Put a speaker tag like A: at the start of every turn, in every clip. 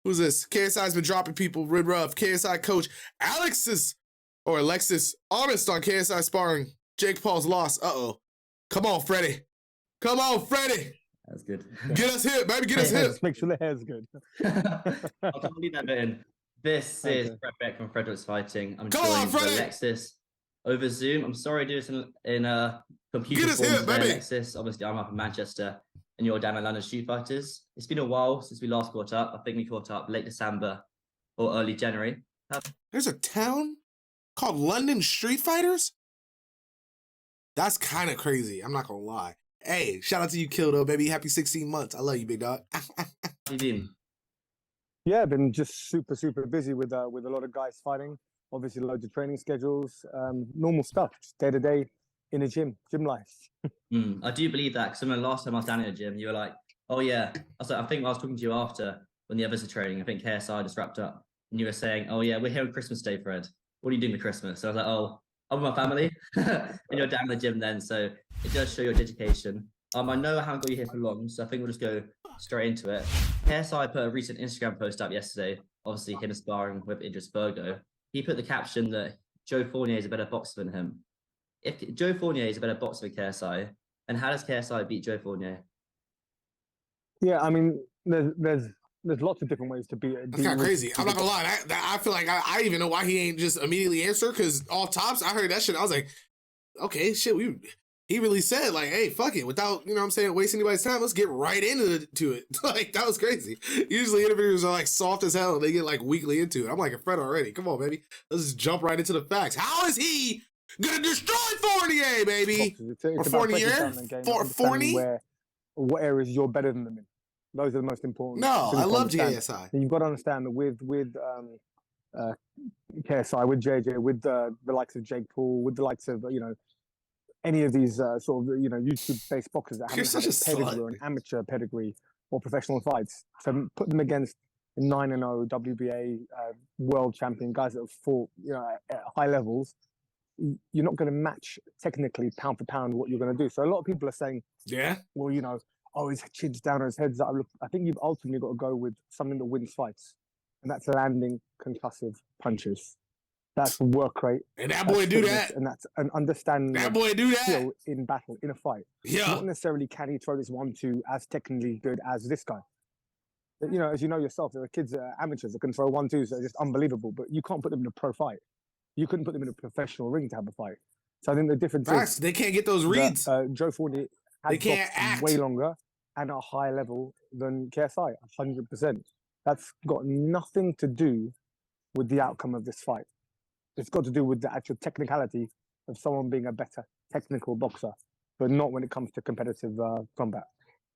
A: Who's this? KSI's been dropping people. Rid rough. KSI coach Alexis honest on KSI sparring. Jake Paul's lost. Uh-oh. Come on, Freddie. Come on, Freddie.
B: That's good.
A: Get us hit, baby. Get us hit.
C: Just make sure the hair's good.
B: I'll leave that bit in. This is Fred Beck from Frederick's Fighting. I'm joined by Alexis over Zoom. I'm sorry to do this in computer form today, Alexis. Obviously, I'm up in Manchester and you're down in London Street Fighters. It's been a while since we last caught up. I think we caught up late December or early January.
A: There's a town called London Street Fighters? That's kind of crazy. I'm not going to lie. Hey, shout out to you, Kildo, baby. Happy 16 months. I love you, big dog.
B: How you been?
C: Yeah, I've been just super busy with a lot of guys fighting. Obviously, loads of training schedules, normal stuff, just day to day in a gym life.
B: I do believe that, because the last time I was down in the gym, you were like, "Oh yeah." I think I was talking to you after when the others were training. I think KSI just wrapped up, and you were saying, "Oh yeah, we're here on Christmas Day, Fred. What are you doing for Christmas?" So I was like, "Oh, I'm with my family," and you're down in the gym then. So it does show your dedication. I know I haven't got you here for long, so I think we'll just go straight into it. KSI put a recent Instagram post up yesterday, obviously him sparring with Idris Virgo. He put the caption that Joe Fournier is a better boxer than him. If Joe Fournier is a better boxer than KSI, then how does KSI beat Joe Fournier?
C: Yeah, I mean, there's lots of different ways to beat it.
A: That's kind of crazy. I'm not gonna lie. I feel like I even know why he ain't just immediately answer, because all tops, I heard that shit. I was like, okay, shit, he really said, like, hey, fuck it. Without, you know what I'm saying, wasting anybody's time, let's get right into it. Like, that was crazy. Usually interviewers are, like, soft as hell. They get, like, weakly into it. I'm like a friend already. Come on, baby. Let's just jump right into the facts. How is he going to destroy Fournier, baby?
C: It's
A: or Fournier? Fournier?
C: What areas you're better than them in. Those are the most important.
A: No, I love KSI.
C: And you've got to understand that with KSI, with JJ, with the likes of Jake Paul, with the likes of, any of these sort of, YouTube-based boxers that haven't had a pedigree or an amateur pedigree or professional fights. So put them against 9-0 WBA world champion guys that have fought, at high levels. You're not going to match technically pound for pound what you're going to do. So a lot of people are saying,
A: yeah,
C: well, oh, his chin's down or his head's up. Look, I think you've ultimately got to go with something that wins fights, and that's landing concussive punches. That's work rate.
A: And that boy do that.
C: And that's an understanding.
A: That boy do that.
C: Skill in battle, in a fight.
A: Yeah.
C: Not necessarily can he throw this 1-2 as technically good as this guy. But, as you know yourself, there are kids that are amateurs that can throw 1-2s that are just unbelievable, but you can't put them in a pro fight. You couldn't put them in a professional ring to have a fight. So I think the difference is
A: they can't get those reads.
C: Joe Fournier has boxed way longer and at a higher level than KSI, 100%. That's got nothing to do with the outcome of this fight. It's got to do with the actual technicality of someone being a better technical boxer, but not when it comes to competitive combat.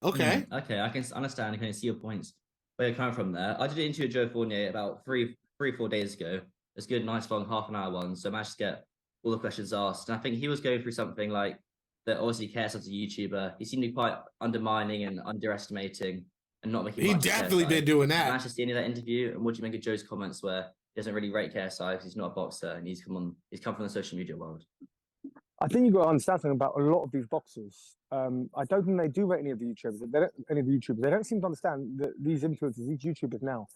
A: Okay.
B: Okay, I can understand. I can see your points where you're coming from there. I did an interview with Joe Fournier about 4 days ago. It's good, nice, long, half an hour one. So I managed to get all the questions asked. And I think he was going through something like that. Obviously, KSI as a YouTuber, he seemed to be quite undermining and underestimating and not making.
A: He definitely been doing that.
B: I managed to see any of that interview. And what do you make of Joe's comments where he doesn't really rate KSI because he's not a boxer and he's come from the social media world?
C: I think you've got to understand something about a lot of these boxers. I don't think they do rate any of the YouTubers. They don't seem to understand that these influencers, these YouTubers now,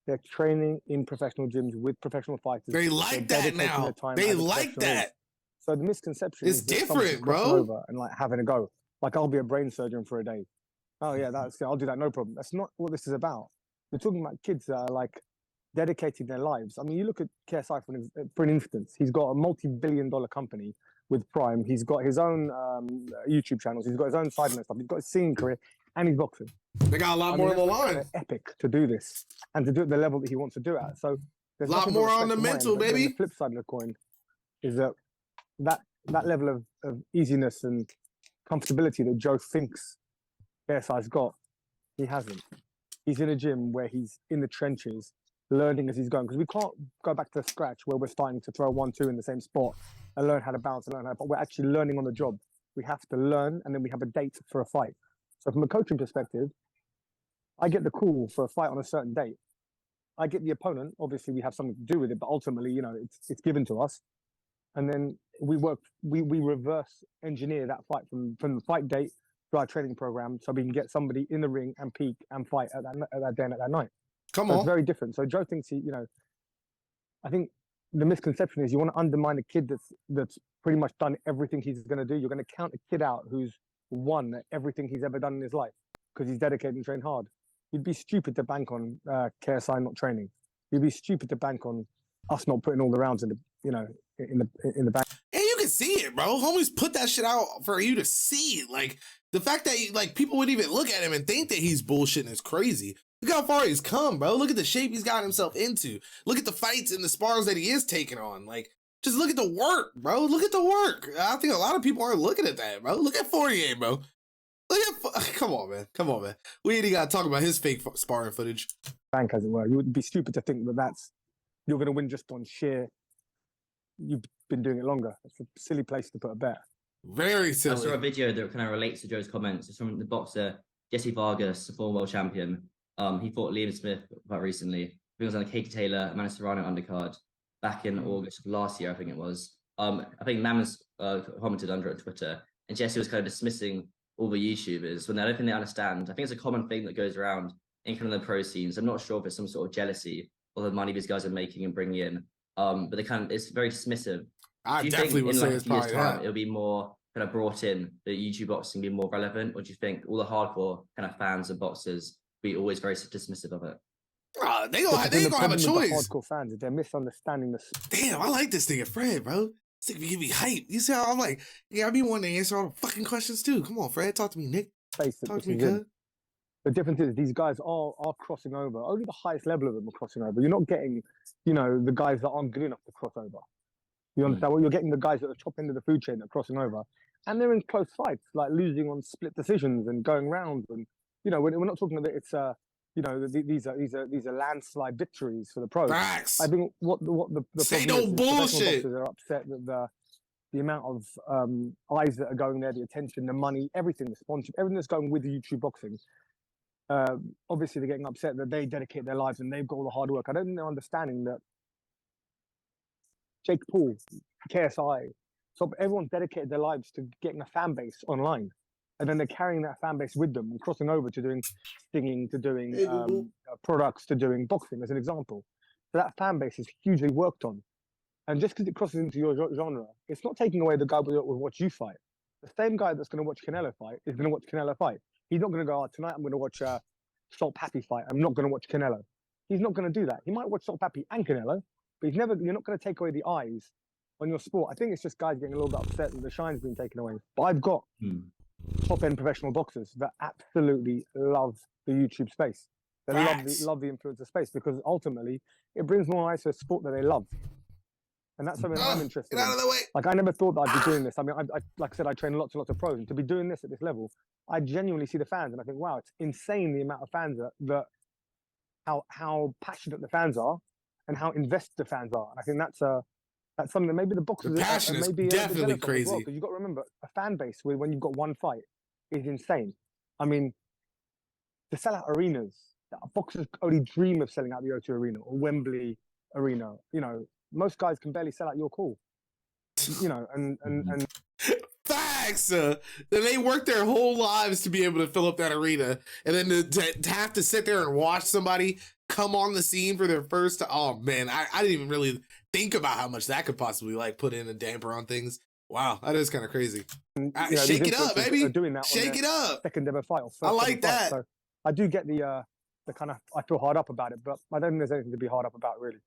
C: they're training in professional gyms with professional fighters.
A: They like that now. They like that.
C: So the misconception
A: is different, bro.
C: Over and like having a go. Like, I'll be a brain surgeon for a day. Oh yeah, I'll do that, no problem. That's not what this is about. We're talking about kids that are like dedicating their lives. I mean, you look at KSI for an instance. He's got a multi-billion-dollar company with Prime. He's got his own YouTube channels. He's got his own side and stuff. He's got a singing career, and he's boxing.
A: They got a lot more on the line.
C: Epic to do this and to do it at the level that he wants to do it at. So there's
A: a lot more on the mental, baby.
C: The flip side of the coin is that level of easiness and comfortability that Joe thinks KSI's got, he hasn't. He's in a gym where he's in the trenches, learning as he's going. Because we can't go back to the scratch where we're starting to throw 1-2 in the same spot and learn how to bounce and learn how to, but we're actually learning on the job. We have to learn, and then we have a date for a fight. So from a coaching perspective, I get the call for a fight on a certain date. I get the opponent. Obviously, we have something to do with it, but ultimately, it's given to us. And then we reverse engineer that fight from the fight date to our training program, so we can get somebody in the ring and peak and fight at that day and at that night.
A: Come
C: So it's
A: on.
C: very different. So Joe thinks I think the misconception is you want to undermine a kid that's pretty much done everything he's going to do. You're going to count a kid out who's won at everything he's ever done in his life because he's dedicated and trained hard. You'd be stupid to bank on KSI not training. You'd be stupid to bank on us not putting all the rounds in the bank.
A: And you can see it, bro. Homies put that shit out for you to see. Like, the fact that people wouldn't even look at him and think that he's bullshitting is crazy. Look how far he's come, bro. Look at the shape he's got himself into. Look at the fights and the spars that he is taking on. Like, just look at the work, bro. Look at the work. I think a lot of people aren't looking at that, bro. Look at Fournier, bro. Come on, man. Come on, man. We ain't got to talk about his fake sparring footage.
C: Bank, as it were. You would be stupid to think that you're going to win just on sheer. You've been doing it longer. It's a silly place to put a bet.
A: Very silly.
B: I saw a video that kind of relates to Joe's comments. It's from the boxer Jesse Vargas, the former world champion. He fought Liam Smith quite recently. He was on the Katie Taylor, Amanda Serrano undercard back in August of last year, I think it was. I think Mammoth commented under it on Twitter, and Jesse was kind of dismissing all the YouTubers when I don't think they understand. I think it's a common thing that goes around in kind of the pro scenes. I'm not sure if it's some sort of jealousy or the money these guys are making and bringing in. But it's very dismissive.
A: I definitely would say it's probably that.
B: It'll be more kind of brought in, the YouTube boxing be more relevant, or do you think all the hardcore kind of fans of boxers be always very dismissive of it?
A: They ain't gonna have a choice.
C: Hardcore fans, they're misunderstanding this.
A: Damn, I like this nigga Fred, bro. This nigga give me hype. You see how I'm like, yeah, I be wanting to answer all the fucking questions too. Come on, Fred, talk to me, Nick. Talk to me, good.
C: The difference is these guys are crossing over. Only the highest level of them are crossing over. You're not getting, the guys that aren't good enough to cross over. You understand? Well, you're getting the guys at the top end of the food chain that are crossing over, and they're in close fights, like losing on split decisions and going rounds. And we're not talking about it's these are landslide victories for the pros.
A: Facts.
C: I think what the
A: say
C: problem
A: no
C: is
A: bullshit.
C: Are upset that the amount of eyes that are going there, the attention, the money, everything, the sponsorship, everything that's going with the YouTube boxing. Obviously, they're getting upset that they dedicate their lives and they've got all the hard work. I don't think they're understanding that Jake Paul, KSI, so everyone's dedicated their lives to getting a fan base online. And then they're carrying that fan base with them and crossing over to doing singing, to doing products, to doing boxing, as an example. So that fan base is hugely worked on. And just because it crosses into your genre, it's not taking away the guy who will watch you fight. The same guy that's going to watch Canelo fight is going to watch Canelo fight. He's not going to go, tonight I'm going to watch Salt Pappy fight. I'm not going to watch Canelo. He's not going to do that. He might watch Salt Pappy and Canelo, but you're not going to take away the eyes on your sport. I think it's just guys getting a little bit upset that the shine's been taken away. But I've got top-end professional boxers that absolutely love the YouTube space. They love the influencer space because ultimately it brings more eyes to a sport that they love. And that's something I'm interested in.
A: Get out of the way.
C: Like, I never thought that I'd be doing this. I mean, I like I said, I train lots and lots of pros. And to be doing this at this level, I genuinely see the fans and I think, wow, it's insane the amount of fans how passionate the fans are and how invested the fans are. And I think that's something that maybe the boxers
A: are maybe definitely crazy.
C: Because you've got to remember, a fan base when you've got one fight is insane. I mean, to sell out arenas, boxers only dream of selling out the O2 Arena or Wembley Arena. Most guys can barely sell out your call. And
A: facts. Then they work their whole lives to be able to fill up that arena, and then to have to sit there and watch somebody come on the scene for their first. Oh man, I didn't even really think about how much that could possibly put in a damper on things. Wow, that is kind of crazy. Shake it up, baby.
C: Doing that
A: shake it up.
C: Second ever fight. Or first
A: I like that.
C: So I do get the kind of, I feel hard up about it, but I don't think there's anything to be hard up about really.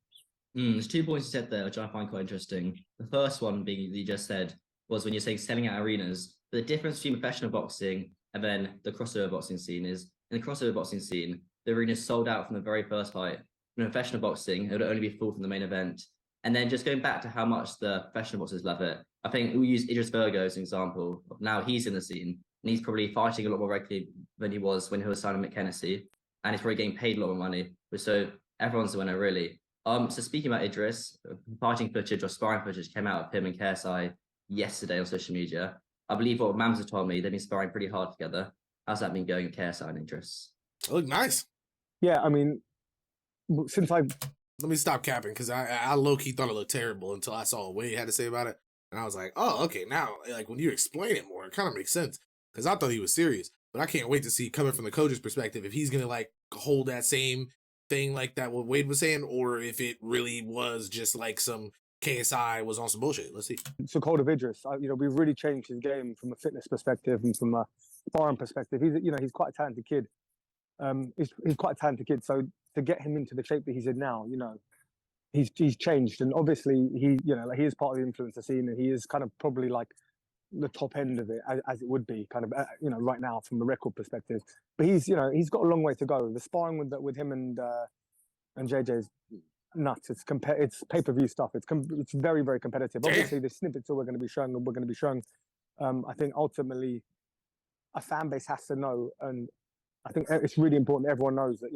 B: There's 2 points you said there, which I find quite interesting. The first one being you just said was when you're saying selling out arenas. But the difference between professional boxing and then the crossover boxing scene is in the crossover boxing scene, the arena is sold out from the very first fight. In professional boxing, it would only be full from the main event. And then just going back to how much the professional boxers love it, I think we'll use Idris Virgo as an example. Now he's in the scene and he's probably fighting a lot more regularly than he was when he was signing McKenzie. And he's probably getting paid a lot more money. So everyone's the winner, really. So speaking about Idris, fighting footage or sparring footage came out of him and KSI yesterday on social media. I believe what Mamza told me, they've been sparring pretty hard together. How's that been going, KSI and Idris?
A: It looked nice.
C: Yeah, I mean, since Let
A: me stop capping, because I low-key thought it looked terrible until I saw what he had to say about it. And I was like, oh, okay, now, when you explain it more, it kind of makes sense. Because I thought he was serious. But I can't wait to see, coming from the coach's perspective, if he's going to, hold that same thing like that what Wade was saying, or if it really was just like some KSI was on some bullshit. Let's see.
C: So Calder Idris, we've really changed his game from a fitness perspective and from a sparring perspective. He's quite a talented kid. He's quite a talented kid. So to get him into the shape that he's in now, he's changed, and obviously he is part of the influencer scene, and he is kind of probably like the top end of it as it would be kind of right now from a record perspective. But he's got a long way to go. The sparring with him and JJ is nuts. It's pay-per-view stuff. It's very, very competitive. Obviously, the snippets that we're going to be showing. I think ultimately a fan base has to know, and I think it's really important that everyone knows that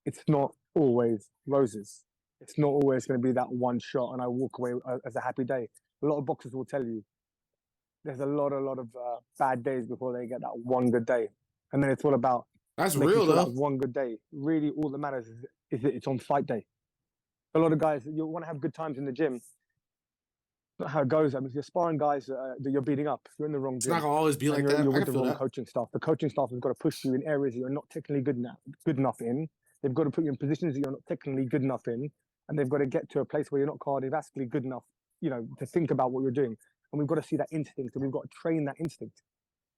C: it's not always roses. It's not always going to be that one shot and I walk away as a happy day. A lot of boxers will tell you there's a lot of bad days before they get that one good day, and then it's all about
A: that's real though.
C: That one good day. Really, all that matters is that it's on fight day. A lot of guys, you want to have good times in the gym. Not how it goes. I mean, if you're sparring guys that you're beating up, you're in the wrong gym.
A: It's not gonna always be like that.
C: You're with the wrong coaching staff. The coaching staff has got to push you in areas that you're not technically good enough in. They've got to put you in positions that you're not technically good enough in, and they've got to get to a place where you're not cardiovascularly good enough, to think about what you're doing. And we've got to see that instinct, and we've got to train that instinct.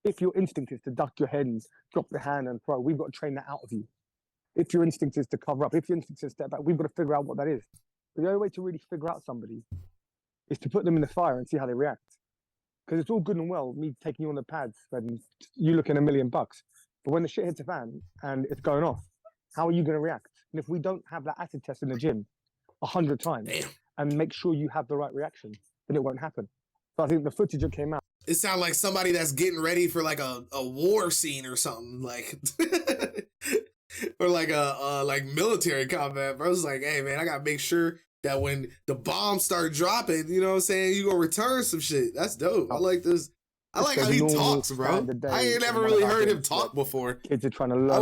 C: If your instinct is to duck your head and drop your hand and throw, we've got to train that out of you. If your instinct is to cover up, if your instinct is to step back, we've got to figure out what that is. But the only way to really figure out somebody is to put them in the fire and see how they react. Because it's all good and well, me taking you on the pads and you looking $1 million. But when the shit hits the fan and it's going off, how are you going to react? And if we don't have that acid test in the gym 100 times and make sure you have the right reaction, then it won't happen. So I think the footage that came out.
A: It sounds like somebody that's getting ready for like a war scene or something, like or like a like military combat. Bro, it's like, hey man, I gotta make sure that when the bombs start dropping, you know what I'm saying, you gonna return some shit. That's dope. I like this. I like how he talks, bro. I ain't never really heard him talk before.
C: Kids are trying to learn.
A: I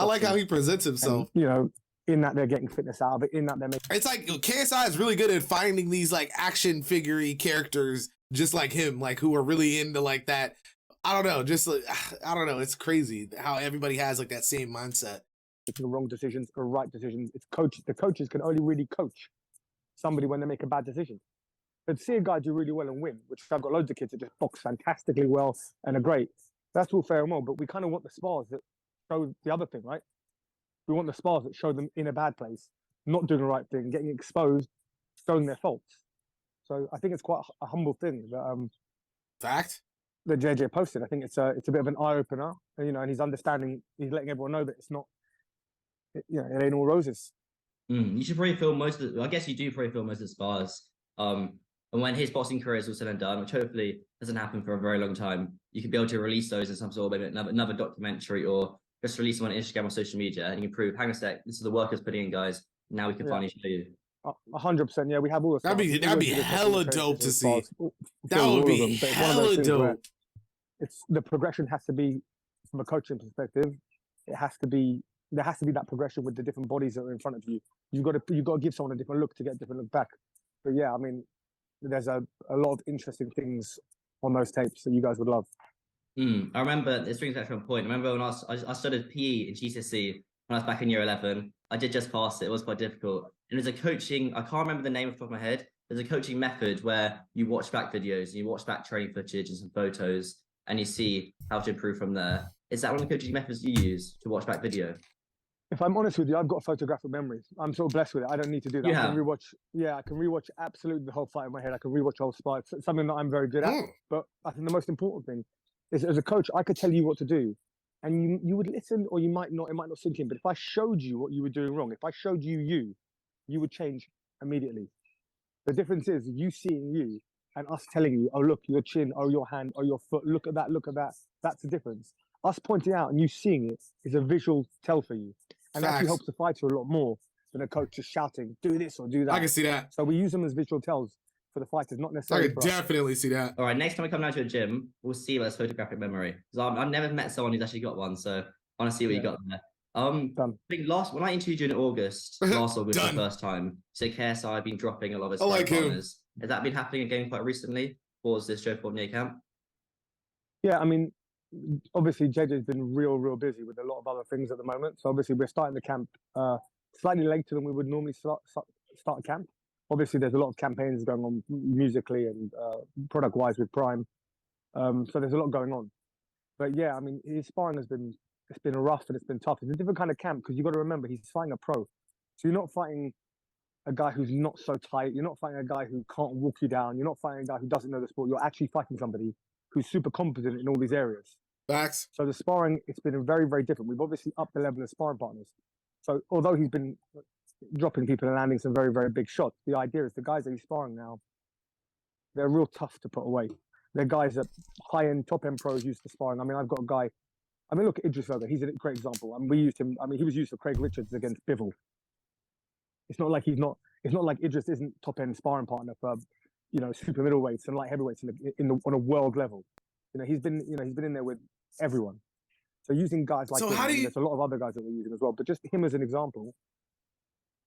A: like how he presents himself.
C: And, in that they're getting fitness out of it. In that they're making.
A: It's like KSI is really good at finding these like action figure-y characters just like him, like who are really into like that. I don't know, just like, I don't know. It's crazy how everybody has like that same mindset.
C: Making wrong decisions or right decisions. The coaches can only really coach somebody when they make a bad decision. But see a guy do really well and win, which I've got loads of kids that just box fantastically well and are great. That's all fair and well, but we kind of want the spars that show the other thing, right? We want the spars that show them in a bad place, not doing the right thing, getting exposed, showing their faults. So I think it's quite a humble thing that
A: fact
C: that JJ posted. I think it's a bit of an eye opener, and he's understanding. He's letting everyone know that it's not, it ain't all roses.
B: You should probably film most of I guess you do probably film most of the spars. And when his boxing career is all said and done, which hopefully doesn't happen for a very long time, you could be able to release those in some sort of maybe another documentary, or just release them on Instagram or social media, and you can prove, hang a sec, this is the work I was putting in, guys. Now we can finally show you.
C: 100%. Yeah, we have all the.
A: That'd be hella dope to see. That would be hella dope.
C: It's the progression has to be from a coaching perspective. There has to be that progression with the different bodies that are in front of you. You've got to give someone a different look to get a different look back. But yeah, I mean, there's a lot of interesting things on those tapes that you guys would love.
B: I remember, this brings back to a point. I remember when I studied PE in GCSE when I was back in year 11. I did just pass it. It was quite difficult. And there's a coaching, I can't remember the name off the top of my head. There's a coaching method where you watch back videos, you watch back training footage and some photos, and you see how to improve from there. Is that one of the coaching methods you use to watch back video?
C: If I'm honest with you, I've got photographic memory. I'm sort of blessed with it. I don't need to do that. I can rewatch absolutely the whole fight in my head. I can rewatch whole fights. It's something that I'm very good at. But I think the most important thing is, as a coach, I could tell you what to do, and you would listen, or you might not. It might not sink in. But if I showed you what you were doing wrong, if I showed you would change immediately. The difference is you seeing you and us telling you, oh look, your chin, oh your hand, oh your foot, look at that, look at that. That's the difference. Us pointing out and you seeing it is a visual tell for you. And that actually helps the fighter a lot more than a coach just shouting, do this or do that.
A: I can see that.
C: So we use them as visual tells for the fighters, not necessarily.
A: I can definitely see that.
B: All right, next time we come down to a gym, we'll see about this photographic memory. Because I've never met someone who's actually got one, so I want to see what you got there. I think when I interviewed you in August, last August, the first time, so KSI had been dropping a lot of his partners. Has that been happening again quite recently? Or was this Joe Fournier camp?
C: Yeah, I mean, obviously JJ's been real busy with a lot of other things at the moment. So obviously we're starting the camp slightly later than we would normally start a camp. Obviously, there's a lot of campaigns going on musically and product-wise with Prime. So there's a lot going on. But yeah, I mean, his sparring has been rough and it's been tough. It's a different kind of camp because you've got to remember he's fighting a pro. So you're not fighting a guy who's not so tight. You're not fighting a guy who can't walk you down. You're not fighting a guy who doesn't know the sport. You're actually fighting somebody who's super competent in all these areas.
A: Facts.
C: So the sparring, it's been very, very different. We've obviously upped the level of sparring partners. So although he's been dropping people and landing some very, very big shots, the idea is the guys that he's sparring now, they're real tough to put away. They're guys that high-end, top-end pros used to sparring. I mean, I've got a guy. I mean, look at Idris Elba. He's a great example. I mean, we used him. I mean, he was used for Craig Richards against Bivol. It's not like he's not. It's not like Idris isn't top-end sparring partner for, super middleweights and light heavyweights on a world level. He's been in there with everyone. So using guys like him, there's a lot of other guys that we're using as well. But just him as an example,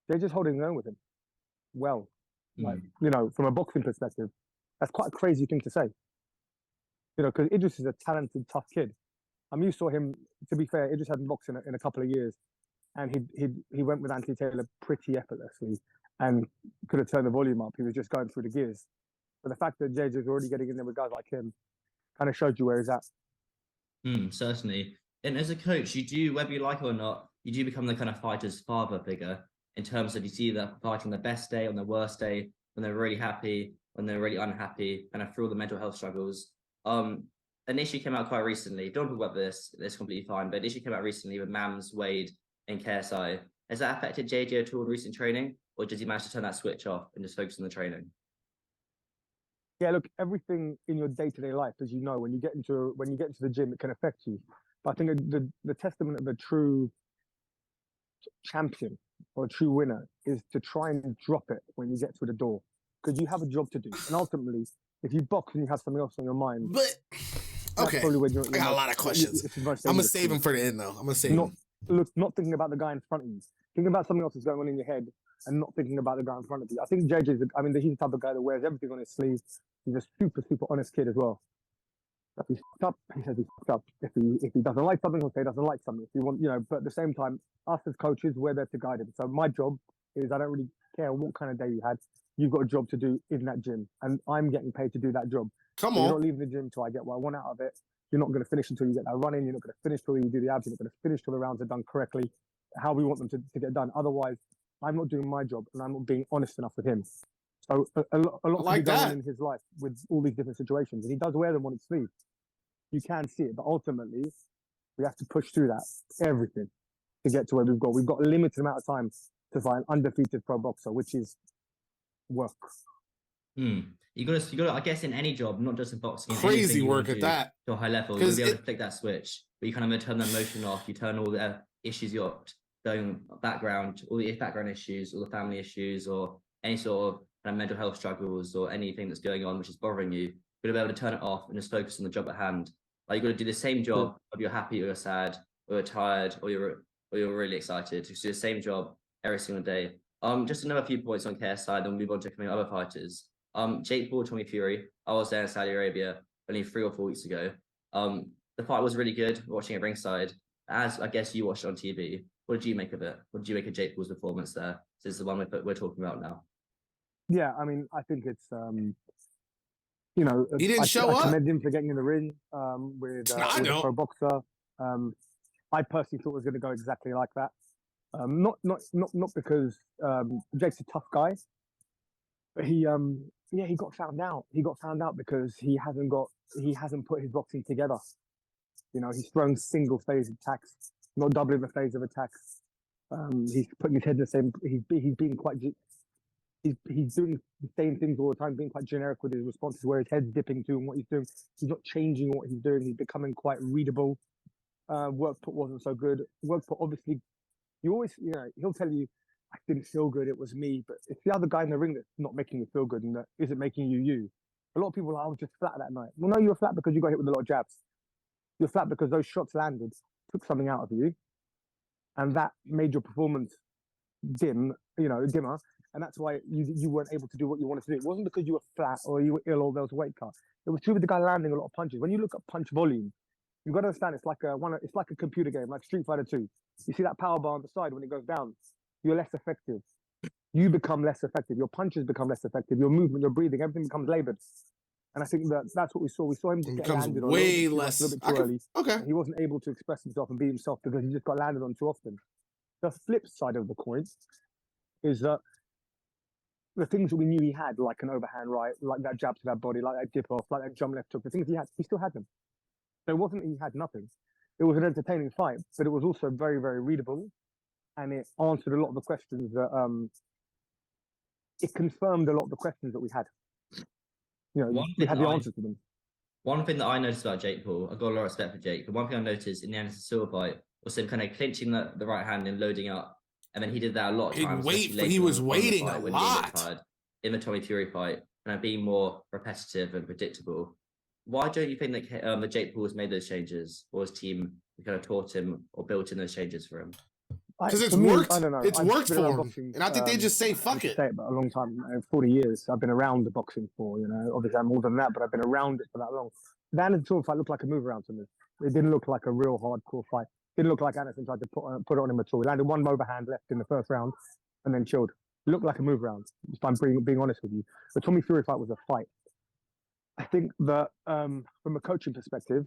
C: they're just holding their own with him. Well, from a boxing perspective, that's quite a crazy thing to say. Because Idris is a talented, tough kid. I mean, you saw him. To be fair, Idris hadn't boxed in a couple of years, and he went with Anthony Taylor pretty effortlessly, and could have turned the volume up. He was just going through the gears. But the fact that JJ's already getting in there with guys like him, kind of showed you where he's at.
B: Certainly. And as a coach, you do, whether you like it or not, you do become the kind of fighter's father figure in terms of you see them fighting the best day, on the worst day, when they're really happy, when they're really unhappy, kind of through all the mental health struggles. An issue came out quite recently. Don't talk about this. It's completely fine. But an issue came out recently with Mams, Wade, and KSI. Has that affected JJ at all in recent training, or does he manage to turn that switch off and just focus on the training?
C: Yeah, look, everything in your day-to-day life, as you know, when you get into the gym, it can affect you. But I think the testament of a true champion or a true winner is to try and drop it when you get through the door, because you have a job to do. And ultimately, if you box and you have something else on your mind,
A: but okay, I got a lot of questions. I'm gonna save them for the end, though. I'm gonna save them.
C: Not thinking about the guy in front of you, thinking about something else that's going on in your head, and not thinking about the guy in front of you. I think JJ's, he's the type of guy that wears everything on his sleeve. He's a super, super honest kid as well. If he's fucked up, he says he's fucked up. If he doesn't like something, he'll say he doesn't like something. If you want, but at the same time, us as coaches, we're there to guide him. So my job is, I don't really care what kind of day you had. You've got a job to do in that gym, and I'm getting paid to do that job.
A: Come on.
C: You're not leaving the gym till I get what I want out of it. You're not going to finish until you get that run in. You're not going to finish till you do the abs. You're not going to finish till the rounds are done correctly, how we want them to get done. Otherwise, I'm not doing my job, and I'm not being honest enough with him. So a lot like going on in his life with all these different situations, and he does wear them on his sleeve. You can see it, but ultimately, we have to push through that, everything, to get to where we've got. We've got a limited amount of time to find an undefeated pro boxer, which is work.
B: You got to. I guess in any job, not just in boxing.
A: Crazy work at that.
B: To a high level, you'll be able to flick that switch. But you kind of turn the emotion off. You turn all the issues you're going background, all the background issues, all the family issues, or any sort of kind of mental health struggles, or anything that's going on which is bothering you. You're going to be able to turn it off and just focus on the job at hand. Like, you've got to do the same job, whether you're happy or you're sad, or you're tired, or you're really excited. You do the same job every single day. Just another few points on KSI, then we'll move on to other fighters. Jake Paul, Tommy Fury. I was there in Saudi Arabia only 3 or 4 weeks ago. The fight was really good, watching it ringside. As I guess you watched it on TV, what did you make of it? What did you make of Jake Paul's performance there? This is the one we're talking about now.
C: Yeah, I think it's he
A: didn't show up.
C: I commend him for getting in the ring with a pro boxer. I personally thought it was going to go exactly like that. Not because Jake's a tough guy, but he got found out. He got found out because he hasn't put his boxing together. He's throwing single phase attacks, not doubling the phase of attacks. He's putting his head in the same. He's being quite. He's doing the same things all the time, being quite generic with his responses, where his head's dipping to and what he's doing. He's not changing what he's doing. He's becoming quite readable. Work put wasn't so good. Work put, obviously, you always, he'll tell you, I didn't feel good, it was me. But it's the other guy in the ring that's not making you feel good and that isn't making you. A lot of people are like, I was just flat that night. Well, no, you were flat because you got hit with a lot of jabs. You're flat because those shots landed, took something out of you, and that made your performance dimmer. And that's why you weren't able to do what you wanted to do. It wasn't because you were flat or you were ill or there was a weight cut. It was true with the guy landing a lot of punches. When you look at punch volume, you've got to understand it's like a computer game, like Street Fighter 2. You see that power bar on the side when it goes down. you're less effective. You become less effective. Your punches become less effective. Your movement, your breathing, everything becomes laboured. And I think that's what we saw. We saw him just get landed on
A: way
C: a
A: less.
C: little bit too early.
A: Okay.
C: And he wasn't able to express himself and be himself because he just got landed on too often. The flip side of the coin is that the things that we knew he had, like an overhand right, like that jab to that body, like that dip off, like that jump left hook, the things he had, he still had them. So it wasn't he had nothing. It was an entertaining fight, but it was also very, very readable. And it answered a lot of the questions that, it confirmed a lot of the questions that we had. You know, we had the answers to them.
B: One thing that I noticed about Jake Paul, I've got a lot of respect for Jake, but one thing I noticed in the Anderson Silva fight was him kind of clinching the right hand and loading up. And then he did that a lot of times.
A: He was waiting a lot.
B: In the Tommy Fury fight, and being more repetitive and predictable. Why don't you think that Jake Paul has made those changes, or his team kind of taught him or built in those changes for him?
A: Because it's worked.
C: I don't know.
A: It's worked for him,
C: boxing,
A: and I think they just say fuck it.
C: Say it, but a long time, 40 years. I've been around the boxing for, you know, obviously I'm more than that, but I've been around it for that long. The Anderson Silva fight looked like a move around to me. It didn't look like a real hardcore fight. It didn't look like Anderson tried to put it on him at all. He landed one overhand left in the first round, and then chilled. It looked like a move around. If I'm being honest with you, the Tommy Fury fight was a fight. I think that from a coaching perspective,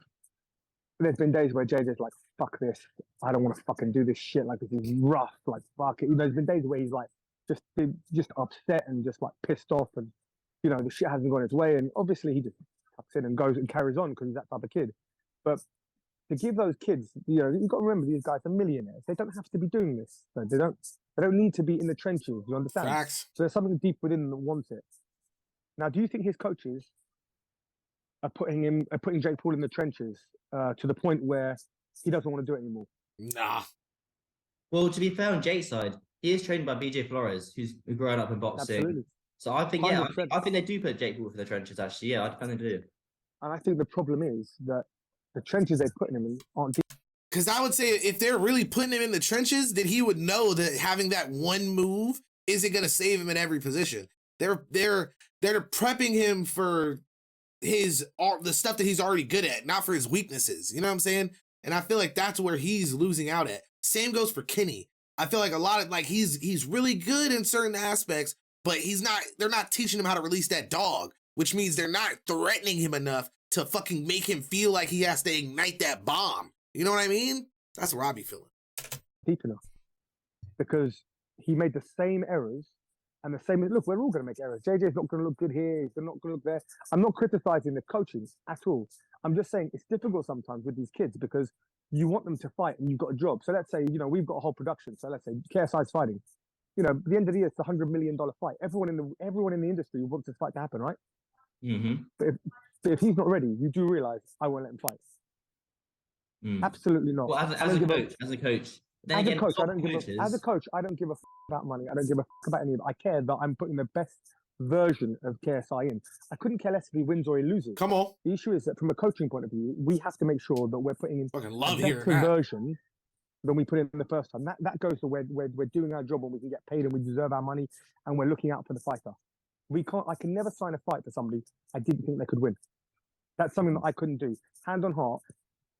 C: there's been days where JJ's like, fuck this. I don't want to fucking do this shit. Like, this is rough. Like, fuck it. You know, there's been days where he's like, just upset and just like pissed off, and, you know, the shit hasn't gone his way. And obviously he just tucks in and goes and carries on because he's that type of kid. But to give those kids, you know, you've got to remember these guys are millionaires. They don't have to be doing this. They don't need to be in the trenches. You understand?
A: Facts.
C: So there's something deep within them that wants it. Now, do you think his coaches are putting Jake Paul in the trenches to the point where he doesn't want to do it anymore?
A: Nah.
B: Well, to be fair, on Jake's side, he is trained by BJ Flores, who's grown up in boxing.
C: Absolutely.
B: So I think, I think they do put Jake Paul for the trenches, actually. Yeah, I think they do.
C: And I think the problem is that the trenches they're putting him in aren't deep.
A: Because I would say if they're really putting him in the trenches, then he would know that having that one move isn't going to save him in every position. They're prepping him for the stuff that he's already good at, not for his weaknesses. You know what I'm saying? And I feel like that's where he's losing out at. Same goes for Kenny. I feel like a lot of he's really good in certain aspects, but they're not teaching him how to release that dog, which means they're not threatening him enough to fucking make him feel like he has to ignite that bomb. You know what I mean? That's where I be feeling.
C: Deep enough. Because he made the same errors and the same, look, we're all going to make errors. JJ's not going to look good here. He's not going to look there. I'm not criticizing the coaching at all. I'm just saying it's difficult sometimes with these kids because you want them to fight and you've got a job. So let's say, you know, we've got a whole production. So let's say KSI'S fighting. You know, at the end of the year, it's a $100 million fight. Everyone in the industry wants this fight to happen, right?
B: Mm-hmm.
C: But if he's not ready, you do realize I won't let him fight. Absolutely not.
B: Well, as a coach, I don't
C: give a f about money. I don't give a f about any of it. I care that I'm putting the best version of KSI in. I couldn't care less if he wins or he loses.
A: Come on.
C: The issue is that from a coaching point of view, we have to make sure that we're putting in
A: fucking
C: a better version than we put in the first time. That goes to where we're doing our job and we can get paid and we deserve our money and we're looking out for the fighter. I can never sign a fight for somebody I didn't think they could win. That's something that I couldn't do. Hand on heart,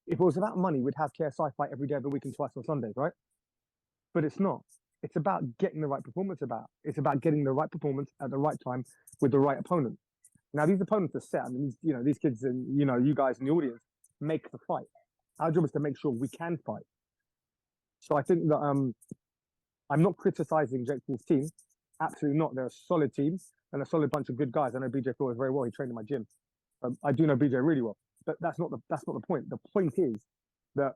C: if it was about money, we'd have KSI fight every day of the week and twice on Sundays, right? But it's not. It's about getting the right performance. It's about getting the right performance at the right time with the right opponent. Now, these opponents are set. I mean, these kids and, you guys in the audience make the fight. Our job is to make sure we can fight. So I think that I'm not criticizing Jake Paul's team. Absolutely not. They're a solid team and a solid bunch of good guys. I know BJ Flores very well. He trained in my gym. I do know BJ really well. But that's not the point. The point is that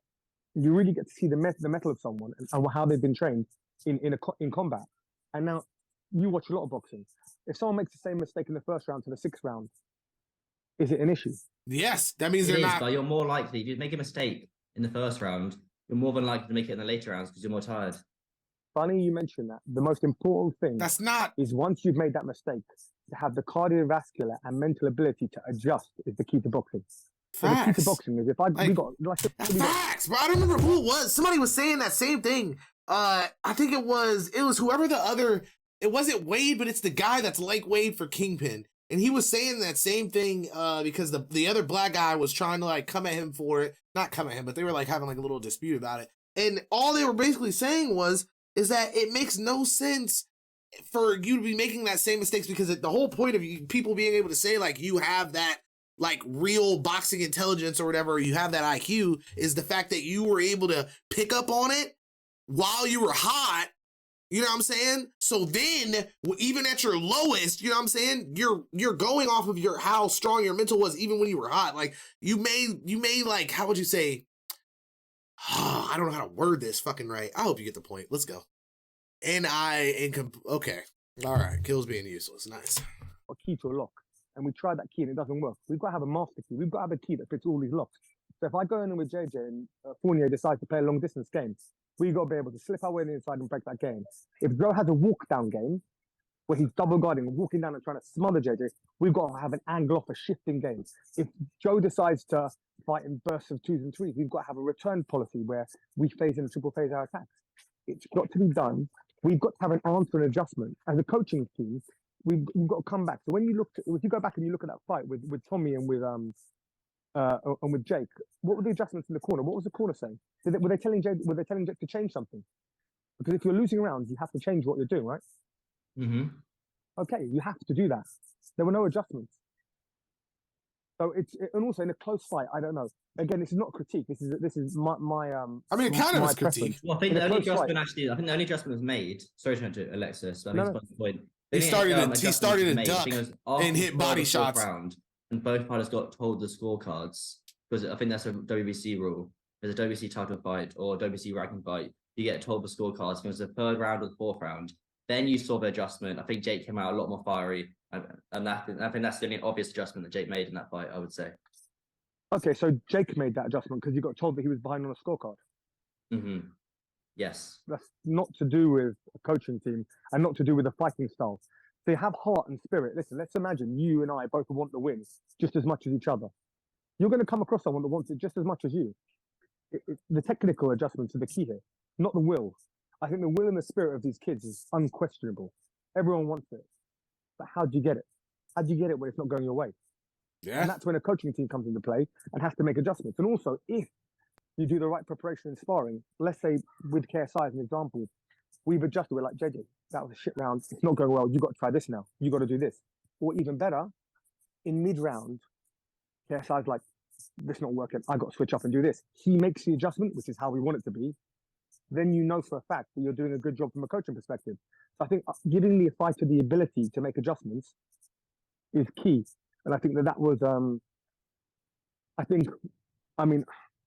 C: you really get to see the metal of someone and how they've been trained in combat. And now you watch a lot of boxing. If someone makes the same mistake in the first round to the sixth round, is it an issue?
A: Yes, that means they're not.
B: But you're more likely if you make a mistake in the first round, you're more than likely to make it in the later rounds because you're more tired.
C: Funny you mentioned that. The most important thing is once you've made that mistake, to have the cardiovascular and mental ability to adjust is the key to boxing. So the key to boxing is
A: facts, bro. I don't remember who it was. Somebody was saying that same thing. I think it was whoever the other. It wasn't Wade, but it's the guy that's like Wade for Kingpin, and he was saying that same thing because the other black guy was trying to come at him for it. Not come at him, but they were having a little dispute about it. And all they were basically saying was is that it makes no sense for you to be making that same mistakes, because the whole point of people being able to say like you have that like real boxing intelligence or whatever, you have that IQ, is the fact that you were able to pick up on it while you were hot. You know what I'm saying? So then, even at your lowest, you know what I'm saying, you're going off of how strong your mental was, even when you were hot. Like you may like, how would you say? I don't know how to word this fucking right. I hope you get the point. Let's go. Okay. All right. Kills being useless. Nice.
C: A key to a lock, and we tried that key and it doesn't work. We've got to have a master key. We've got to have a key that fits all these locks. So if I go in with JJ and Fournier decides to play a long distance game, we got to be able to slip our way inside and break that game. If Joe has a walk down game where he's double guarding and walking down and trying to smother JJ, we've got to have an angle off a shifting game. If Joe decides to fight in bursts of 2s and 3s, we've got to have a return policy where we phase in and triple phase our attacks. It's got to be done. We've got to have an answer and adjustment. As a coaching team, we've got to come back. So when you if you go back and you look at that fight with Tommy and with Jake, what were the adjustments in the corner? What was the corner saying? Were they telling Jake to change something? Because if you're losing rounds, you have to change what you're doing, right?
B: Mm-hmm.
C: Okay, you have to do that. There were no adjustments. So and also in a close fight, I don't know. Again, this is not a critique. This is my
A: I mean, it kind of is critique.
B: Well, I think the only adjustment the only adjustment was made. Sorry to interrupt, Alexis. I think the point.
A: He started to duck and hit body shots.
B: Round, and both fighters got told the scorecards, because I think that's a WBC rule. There's a WBC title fight or a WBC ranking fight. You get told the scorecards. If it was the third round or the fourth round, then you saw the adjustment. I think Jake came out a lot more fiery, and I think that's the only obvious adjustment that Jake made in that fight, I would say.
C: Okay, so Jake made that adjustment because he got told that he was behind on a scorecard.
B: Mm-hmm. Yes.
C: That's not to do with a coaching team and not to do with a fighting style. They have heart and spirit. Listen, let's imagine you and I both want the win just as much as each other. You're going to come across someone that wants it just as much as you. The technical adjustments are the key here, not the will. I think the will and the spirit of these kids is unquestionable. Everyone wants it. But how do you get it? How do you get it when it's not going your way?
A: Yeah.
C: And that's when a coaching team comes into play and has to make adjustments. And also, if you do the right preparation in sparring, let's say with KSI as an example, we've adjusted. We're like, JJ, that was a shit round. It's not going well. You got to try this now. You got to do this. Or even better, in mid-round, KSI's like, this is not working. I got to switch up and do this. He makes the adjustment, which is how we want it to be. Then you know for a fact that you're doing a good job from a coaching perspective. So I think giving the fighter the ability to make adjustments is key. And I think that was, I mean,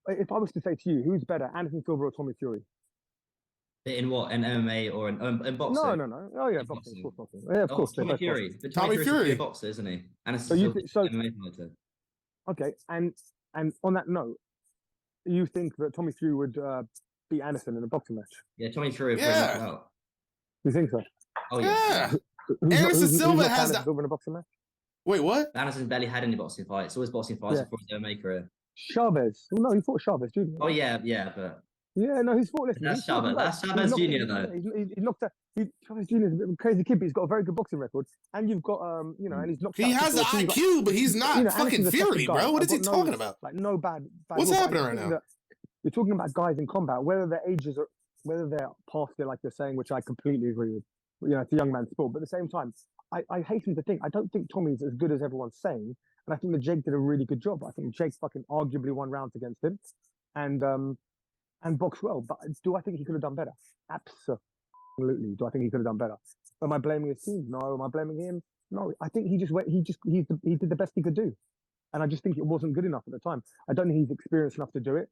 C: if I was to say to you, who's better, Anderson Silva or Tommy Fury?
B: In what? In MMA or in boxing?
C: No. Oh, yeah, boxing. Of course, boxing. Yeah, of course.
B: Tommy Fury.
C: Tommy
B: Fury is a boxer, isn't he? Anderson Silva MMA fighter.
C: Okay, and on that note, you think that Tommy Fury would beat Anderson in a boxing match?
B: Yeah, Tommy Fury would bring that out.
C: You think so?
B: Oh, yeah.
A: Anderson Silva has that.
C: In a boxing match?
A: Wait, what?
B: Anderson barely had any boxing fights. Always boxing fights before his MMA career.
C: Chavez. Well, no, he fought Chavez Jr.
B: Oh, yeah, but...
C: Yeah, no, he's fought. Listen,
B: that's Chavez. That's Chavez Jr. though.
C: He's knocked out. Chavez Jr. is a bit of a crazy kid, but he's got a very good boxing record. And you've got, and he's knocked out.
A: He has the IQ, but he's not fucking Fury, bro. What is he talking about?
C: Like no bad.
A: What's happening right now?
C: You're talking about guys in combat, whether their ages are, whether they're past it, like you're saying, which I completely agree with. You know, it's a young man's sport, but at the same time, I hasten to think I don't think Tommy's as good as everyone's saying, and I think that Jake did a really good job. I think Jake fucking arguably won rounds against him, and boxed well. But do I think he could have done better? Absolutely. Do I think he could have done better? Am I blaming his team? No. Am I blaming him? No. I think he did the best he could do, and I just think it wasn't good enough at the time. I don't think he's experienced enough to do it.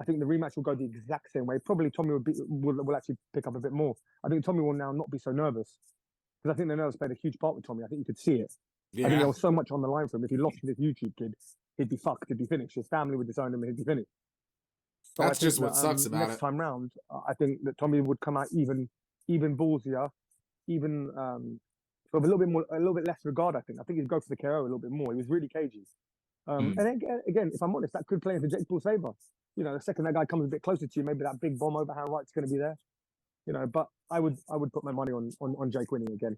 C: I think the rematch will go the exact same way. Probably Tommy will actually pick up a bit more. I think Tommy will now not be so nervous, because I think the nerves played a huge part with Tommy. I think you could see it. Yeah. I think there was so much on the line for him. If he lost to this YouTube kid, he'd be fucked. He'd be finished. His family would disown him and he'd be finished. So
A: that's just what sucks about it.
C: Next time round, I think that Tommy would come out even ballsier, even sort of a little bit less regard. I think he'd go for the KO a little bit more. He was really cagey. And again, if I'm honest, that could play into Jake Paul's favour. You know, the second that guy comes a bit closer to you, maybe that big bomb overhand right's going to be there. You know, but I would put my money on Jake winning again.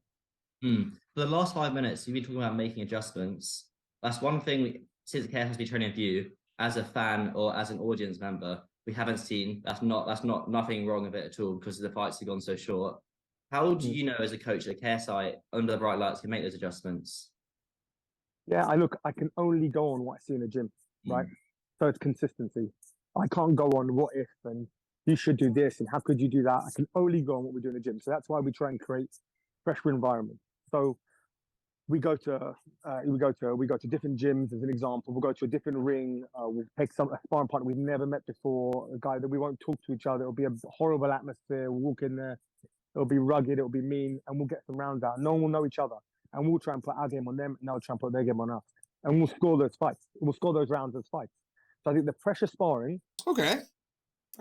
B: For the last 5 minutes, you've been talking about making adjustments. That's one thing since KS has been training with you as a fan or as an audience member. we haven't seen. That's not nothing wrong with it at all because the fights have gone so short. How do you know as a coach at KSI under the bright lights can make those adjustments?
C: Yeah, I can only go on what I see in the gym, right? So it's consistency. I can't go on what if and you should do this and how could you do that. I can only go on what we do in the gym. So that's why we try and create fresh environment. So we go to different gyms as an example. We'll go to a different ring. We'll take a sparring partner we've never met before, a guy that we won't talk to each other. It'll be a horrible atmosphere. We'll walk in there. It'll be rugged. It'll be mean, and we'll get some rounds out. No one will know each other, and we'll try and put our game on them, and they'll try and put their game on us, and we'll score those fights. We'll score those rounds as fights. So I think the pressure sparring.
A: Okay.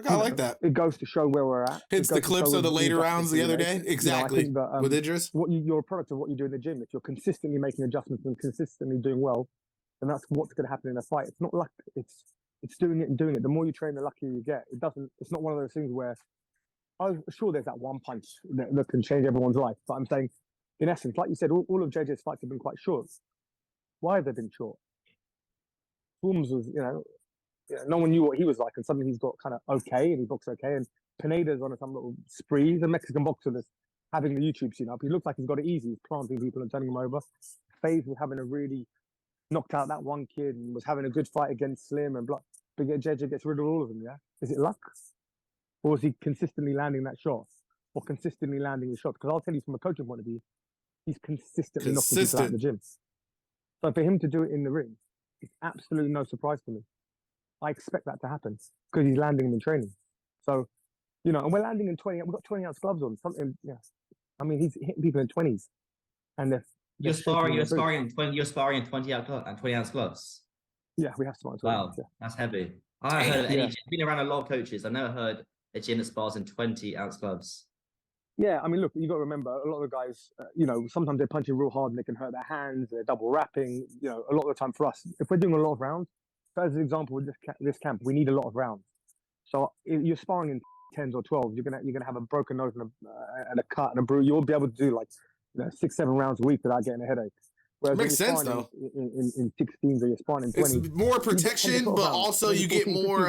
A: I like that.
C: It goes to show where we're at.
A: Hits the clips of the later rounds the other day. Exactly.
C: You know, that,
A: with Idris.
C: You're a product of what you do in the gym. If you're consistently making adjustments and consistently doing well, then that's what's going to happen in a fight. It's not luck. It's doing it and doing it. The more you train, the luckier you get. It's not one of those things where, I'm sure there's that one punch that can change everyone's life. But I'm saying, in essence, like you said, all of JJ's fights have been quite short. Why have they been short? Forms was, no one knew what he was like, and suddenly he's got kind of okay, and he boxes okay. And Pineda's on some little spree. He's a Mexican boxer that's having the YouTube scene up. He looks like he's got it easy. He's planting people and turning them over. FaZe was having a really knocked out that one kid and was having a good fight against Slim and Block. But JJ gets rid of all of them, yeah? Is it luck? Or is he consistently landing that shot? Or consistently landing the shot? Because I'll tell you from a coaching point of view, he's consistently knocking people out of the gym. So for him to do it in the ring, it's absolutely no surprise to me. I expect that to happen because he's landing them in training. So, and we're landing in 20. We've got 20-ounce gloves on. Something, yeah. I mean, he's hitting people in 20s, and
B: you're sparring in 20-ounce gloves.
C: Yeah, we have sparring.
B: Wow,
C: yeah.
B: That's heavy. I heard I've been around a lot of coaches. I've never heard a gym that spars in 20-ounce gloves.
C: Yeah, I mean, look, you got to remember a lot of the guys. Sometimes they're punching real hard and they can hurt their hands. They're double wrapping. A lot of the time for us, if we're doing a lot of rounds. So as an example, with this camp, we need a lot of rounds. So if you're sparring in 10s or 12s, you're gonna have a broken nose and a cut and a bruise. You won't be able to do 6-7 rounds a week without getting a headache. Whereas
A: makes sense though.
C: In 16s or you're sparring in 20s,
A: it's more protection, but also you get more.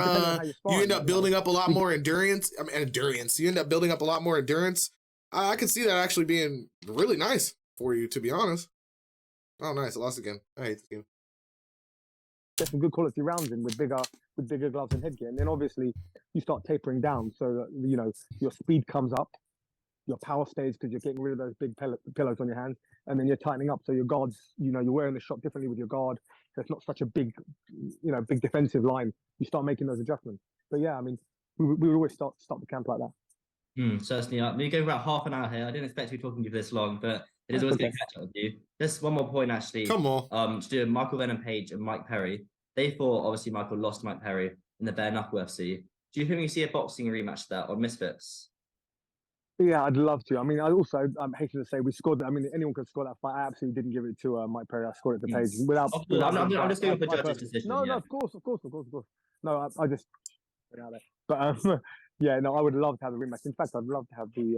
A: You end up building up a lot more endurance. You end up building up a lot more endurance. I could see that actually being really nice for you, to be honest. Oh, nice! I lost again. I hate this game.
C: Get some good quality rounds in with bigger gloves and headgear, and then obviously you start tapering down so that your speed comes up, your power stays because you're getting rid of those big pillows on your hands, and then you're tightening up so your guards, you're wearing the shot differently with your guard. So it's not such a big defensive line. You start making those adjustments. But yeah, I mean, we would always start the camp like that.
B: Certainly. We go about half an hour here. I didn't expect to be talking to you for this long, but it is always good to catch up with you. Just one more point, actually.
A: Come on.
B: To do Michael Venom Page and Mike Perry. They thought, obviously, Michael lost to Mike Perry in the bare knuckle UFC. Do you think we see a boxing rematch of that on Misfits?
C: Yeah, I'd love to. I mean, I hated to say we scored. I mean, anyone could score that fight. I absolutely didn't give it to Mike Perry. I scored it to Page without.
B: I'm just going for judge's decision.
C: No, of course. No, I just put it out there. But yeah, no, I would love to have a rematch. In fact, I'd love to have the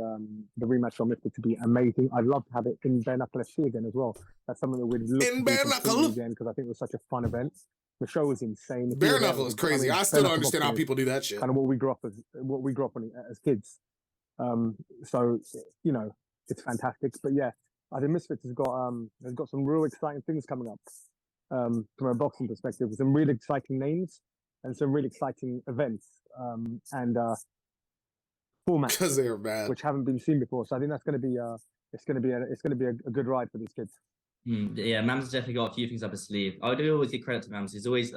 C: rematch from Misfits to be amazing. I'd love to have it in bare knuckle FC again as well. That's something that we'd look
A: in bare knuckle
C: again because I think it was such a fun event. The show was insane.
A: Bare knuckle is crazy. I still don't understand how people do that shit.
C: Kind of what we grew up on as kids. So it's fantastic. But yeah, I think Misfits has got some real exciting things coming up from a boxing perspective. With some really exciting names and some really exciting events and formats
A: because they are bad,
C: which haven't been seen before. So I think that's going to be it's going to be a good ride for these kids.
B: Yeah, Mams has definitely got a few things up his sleeve. I do always give credit to Mams. He's always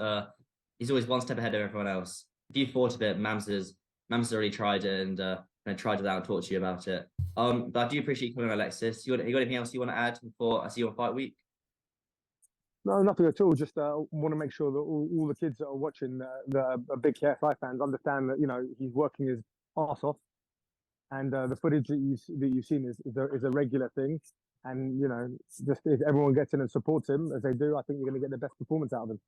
B: one step ahead of everyone else. If you thought of it, Mams has already tried it and tried it out and talked to you about it. But I do appreciate you calling Alexis. You got anything else you want to add before I see you on Fight Week?
C: No, nothing at all. Just want to make sure that all the kids that are watching, the big KSI fans, understand that he's working his arse off, and the footage that you've seen is a regular thing. And just if everyone gets in and supports him as they do, I think you're going to get the best performance out of him.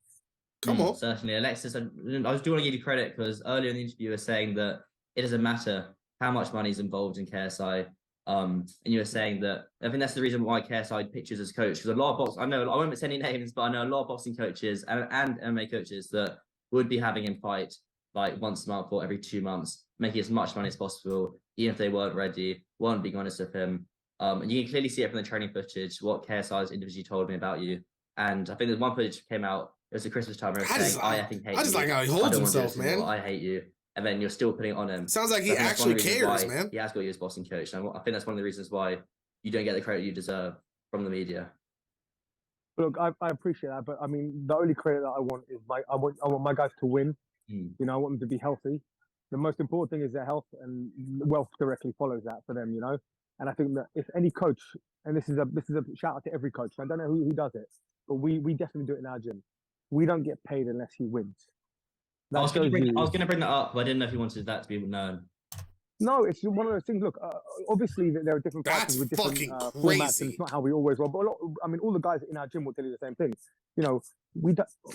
A: Come on,
B: certainly, Alexis. I do want to give you credit because earlier in the interview you were saying that it doesn't matter how much money is involved in KSI. And you were saying that I think that's the reason why KSI pitches as coach, because a lot of boxing, I won't mention any names, but I know a lot of boxing coaches and MMA coaches that would be having him fight like once a month or every 2 months, making as much money as possible, even if they weren't ready, weren't being honest with him. And you can clearly see it from the training footage, what KSI'S individually told me about you. And I think there's one footage came out, it was a Christmas time, where he was saying, I effing hate you.
A: I just like how he
B: I
A: holds
B: don't want to do
A: himself,
B: this anymore.
A: man.
B: I hate you. And then you're still putting it on him.
A: Sounds like he
B: So I think that's one
A: actually
B: of the reasons
A: cares,
B: why
A: man.
B: He has got you as boxing coach. And I think that's one of the reasons why you don't get the credit you deserve from the media.
C: Look, I appreciate that, but I mean, the only credit that I want is I want my guys to win. You know, I want them to be healthy. The most important thing is their health, and wealth directly follows that for them. You know, and I think that if any coach, and this is a shout out to every coach. I don't know who does it, but we definitely do it in our gym. We don't get paid unless he wins.
B: I was going to bring that up, but I didn't know if you wanted that to be known.
C: No, it's one of those things. Look, obviously there are different fighters with different formats, and it's not how we always roll. But all the guys in our gym will tell you the same thing. You know,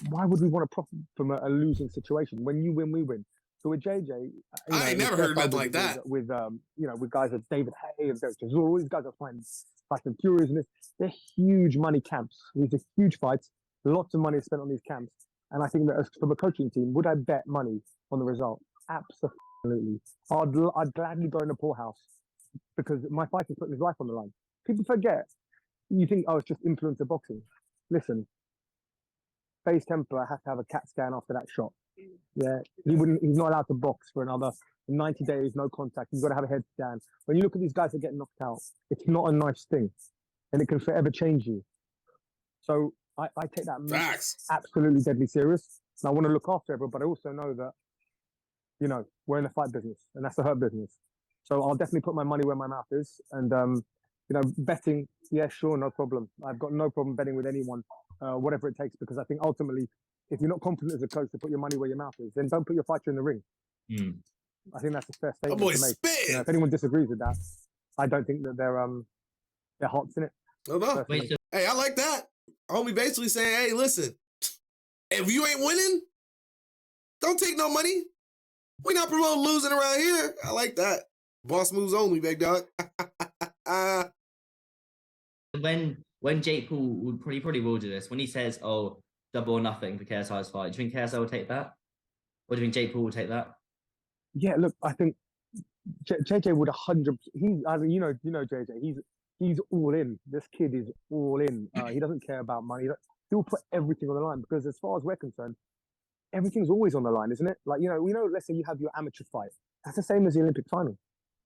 C: why would we want to profit from a losing situation? When you win, we win. So with JJ,
A: I ain't never heard nothing like that.
C: With with guys like David Hay and all these guys are fighting Fast and Furious, and they're huge money camps. These are huge fights. Lots of money is spent on these camps, and I think that from a coaching team, would I bet money on the result? Absolutely. I'd gladly go in the poorhouse because my fighter's putting his life on the line. People forget. You think, oh, it's just influencer boxing. Listen, Faze Templar has to have a CAT scan after that shot. Yeah, he's not allowed to box for another 90 days, no contact. You've got to have a head scan. When you look at these guys that get knocked out, it's not a nice thing, and it can forever change you. So I take that absolutely deadly serious. And I want to look after everyone, but I also know that, you know, we're in the fight business, and that's the hurt business. So I'll definitely put my money where my mouth is. And, you know, betting, yeah, sure, no problem. I've got no problem betting with anyone, whatever it takes, because I think ultimately, if you're not confident as a coach to put your money where your mouth is, then don't put your fighter in the ring. I think that's a fair statement to make. You know, if anyone disagrees with that, I don't think that their heart's in it.
A: No. Hey, I like that. Homie basically saying, hey, listen, if you ain't winning, don't take no money. We not promoting losing around here. I like that. Boss moves only, big dog.
B: When Jake Paul would probably will do this, when he says, oh, double or nothing for KSI's fight, do you think KSI will take that? Or do you think Jake Paul will take that?
C: Yeah, look, I think JJ would 100%. You know JJ. He's all in. This kid is all in. He doesn't care about money. He'll put everything on the line because, as far as we're concerned, everything's always on the line, isn't it? Like, you know, let's say you have your amateur fight. That's the same as the Olympic final.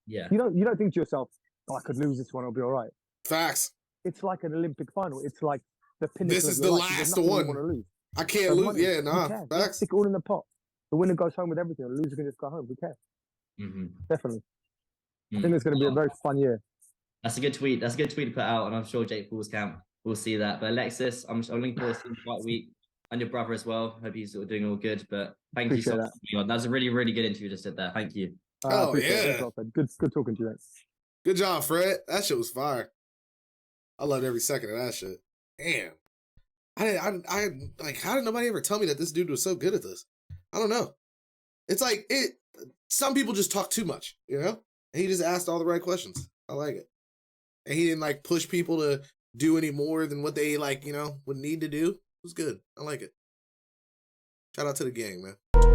B: Yeah.
C: You don't think to yourself, oh, I could lose this one, it'll be all right.
A: Facts.
C: It's like an Olympic final. It's like the pinnacle.
A: This is the last one.
C: Lose.
A: I can't lose. Yeah, nah. Facts.
C: Stick it all in the pot. The winner goes home with everything. The loser can just go home. We care. Definitely. I think it's going to be a very fun year.
B: That's a good tweet. That's a good tweet to put out, and I'm sure Jake Paul's camp will see that. But Alexis, I'm looking forward to seeing Fight Week, and your brother as well. Hope he's sort of doing all good. But thank you so much for being on. That was a really, really good interview you just did there. Thank you.
A: Oh yeah.
C: Good talking to you.
A: Good job, Fred. That shit was fire. I loved every second of that shit. Damn. I like, how did nobody ever tell me that this dude was so good at this? I don't know. It's like some people just talk too much, you know? And he just asked all the right questions. I like it. And he didn't like push people to do any more than what they like, you know, would need to do. It was good. I like it. Shout out to the gang, man.